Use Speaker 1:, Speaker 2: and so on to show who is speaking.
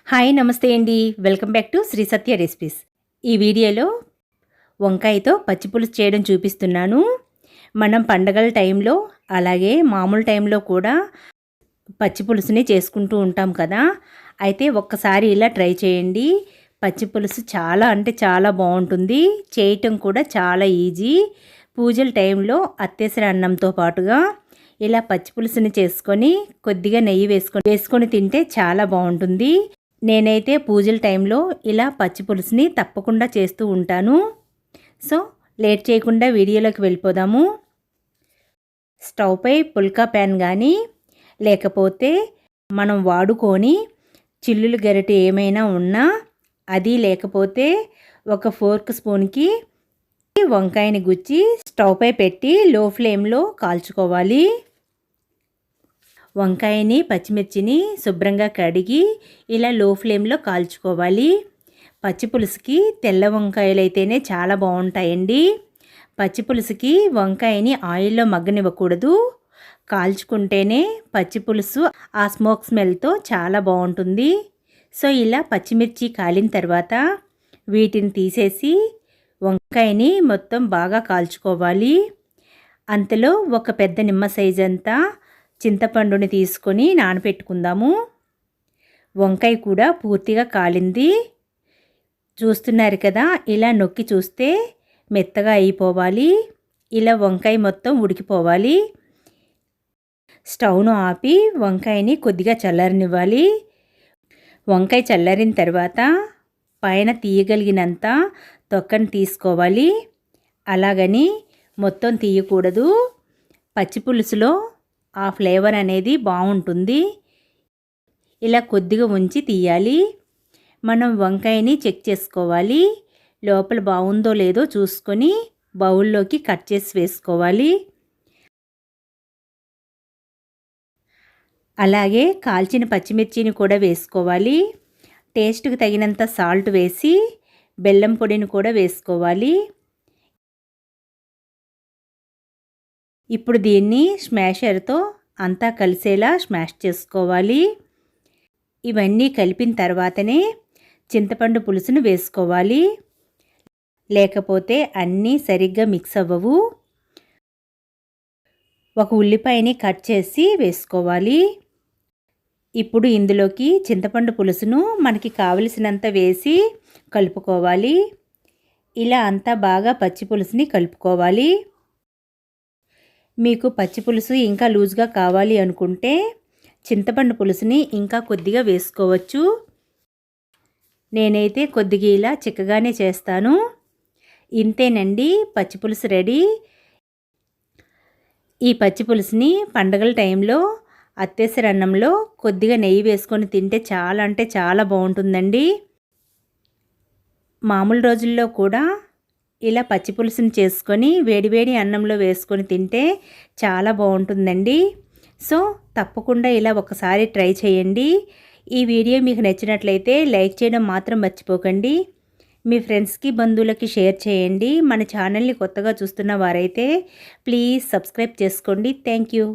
Speaker 1: Hi నమస్తే అండి. Welcome back to Shri Satya recipes. ఈ వీడియోలో వంకాయతో పచ్చి పులుసు చేయడం చూపిస్తున్నాను. మనం పండగల టైంలో అలాగే మామూలు టైంలో కూడా పచ్చి పులుసుని చేసుకుంటూ ఉంటాం కదా. అయితే ఒక్కసారి ఇలా ట్రై చేయండి. పచ్చి పులుసు చాలా అంటే చాలా బాగుంటుంది. చేయటం కూడా చాలా ఈజీ. పూజల టైంలో అత్తేసరి అన్నంతో పాటుగా ఇలా పచ్చి పులుసుని చేసుకొని కొద్దిగా నెయ్యి వేసుకొని తింటే చాలా బాగుంటుంది. నేనైతే పూజల టైంలో ఇలా పచ్చి పులుసుని తప్పకుండా చేస్తూ ఉంటాను. సో లేట్ చేయకుండా వీడియోలోకి వెళ్ళిపోదాము. స్టవ్ పై పుల్కా ప్యాన్ కానీ లేకపోతే మనం వాడుకొని చిల్లులు గరిటె ఏమైనా ఉన్నా అది, లేకపోతే ఒక ఫోర్క్ స్పూన్కి వంకాయని గుచ్చి స్టవ్ పై పెట్టి లో ఫ్లేమ్లో కాల్చుకోవాలి. వంకాయని పచ్చిమిర్చిని శుభ్రంగా కడిగి ఇలా లో ఫ్లేమ్లో కాల్చుకోవాలి. పచ్చి పులుసుకి తెల్ల వంకాయలు అయితేనే చాలా బాగుంటాయండి. పచ్చి పులుసుకి వంకాయని ఆయిల్లో మగ్గనివ్వకూడదు. కాల్చుకుంటేనే పచ్చి పులుసు ఆ స్మోక్ స్మెల్తో చాలా బాగుంటుంది. సో ఇలా పచ్చిమిర్చి కాలిన తర్వాత వీటిని తీసేసి వంకాయని మొత్తం బాగా కాల్చుకోవాలి. అంతలో ఒక పెద్ద నిమ్మ సైజ్ అంతా చింతపండుని తీసుకొని నానబెట్టుకుందాము. వంకాయ కూడా పూర్తిగా కాలింది. చూస్తున్నారు కదా, ఇలా నొక్కి చూస్తే మెత్తగా అయిపోవాలి. ఇలా వంకాయ మొత్తం ఉడికిపోవాలి. స్టవ్ను ఆపి వంకాయని కొద్దిగా చల్లారనివ్వాలి. వంకాయ చల్లారిన తర్వాత పైన తీయగలిగినంత తొక్కని తీసుకోవాలి. అలాగని మొత్తం తీయకూడదు. పచ్చి పులుసులో ఆ ఫ్లేవర్ అనేది బాగుంటుంది. ఇలా కొద్దిగా ఉంచి తీయాలి. మనం వంకాయని చెక్ చేసుకోవాలి. లోపల బాగుందో లేదో చూసుకొని బౌల్లోకి కట్ చేసి వేసుకోవాలి. అలాగే కాల్చిన పచ్చిమిర్చిని కూడా వేసుకోవాలి. టేస్ట్కి తగినంత సాల్ట్ వేసి బెల్లం పొడిని కూడా వేసుకోవాలి. ఇప్పుడు దీన్ని స్మాషర్తో అంతా కలిసేలా స్మాష్ చేసుకోవాలి. ఇవన్నీ కలిపిన తర్వాతనే చింతపండు పులుసును వేసుకోవాలి. లేకపోతే అన్నీ సరిగ్గా మిక్స్ అవ్వవు. ఒక ఉల్లిపాయని కట్ చేసి వేసుకోవాలి. ఇప్పుడు ఇందులోకి చింతపండు పులుసును మనకి కావలసినంత వేసి కలుపుకోవాలి. ఇలా అంతా బాగా పచ్చి పులుసుని కలుపుకోవాలి. మీకు పచ్చి పులుసు ఇంకా లూజ్గా కావాలి అనుకుంటే చింతపండు పులుసుని ఇంకా కొద్దిగా వేసుకోవచ్చు. నేనైతే కొద్దిగా ఇలా చిక్కగానే చేస్తాను. ఇంతేనండి, పచ్చి పులుసు రెడీ. ఈ పచ్చి పులుసుని పండగల టైంలో అత్తేసరి అన్నంలో కొద్దిగా నెయ్యి వేసుకొని తింటే చాలా అంటే చాలా బాగుంటుందండి. మామూలు రోజుల్లో కూడా ఇలా పచ్చి పులుసుని చేసుకొని వేడివేడి అన్నంలో వేసుకొని తింటే చాలా బాగుంటుందండి. సో తప్పకుండా ఇలా ఒకసారి ట్రై చేయండి. ఈ వీడియో మీకు నచ్చినట్లయితే లైక్ చేయడం మాత్రం మర్చిపోకండి. మీ ఫ్రెండ్స్కి, బంధువులకి షేర్ చేయండి. మన ఛానల్ని కొత్తగా చూస్తున్న వారైతే ప్లీజ్ సబ్స్క్రైబ్ చేసుకోండి. Thank you.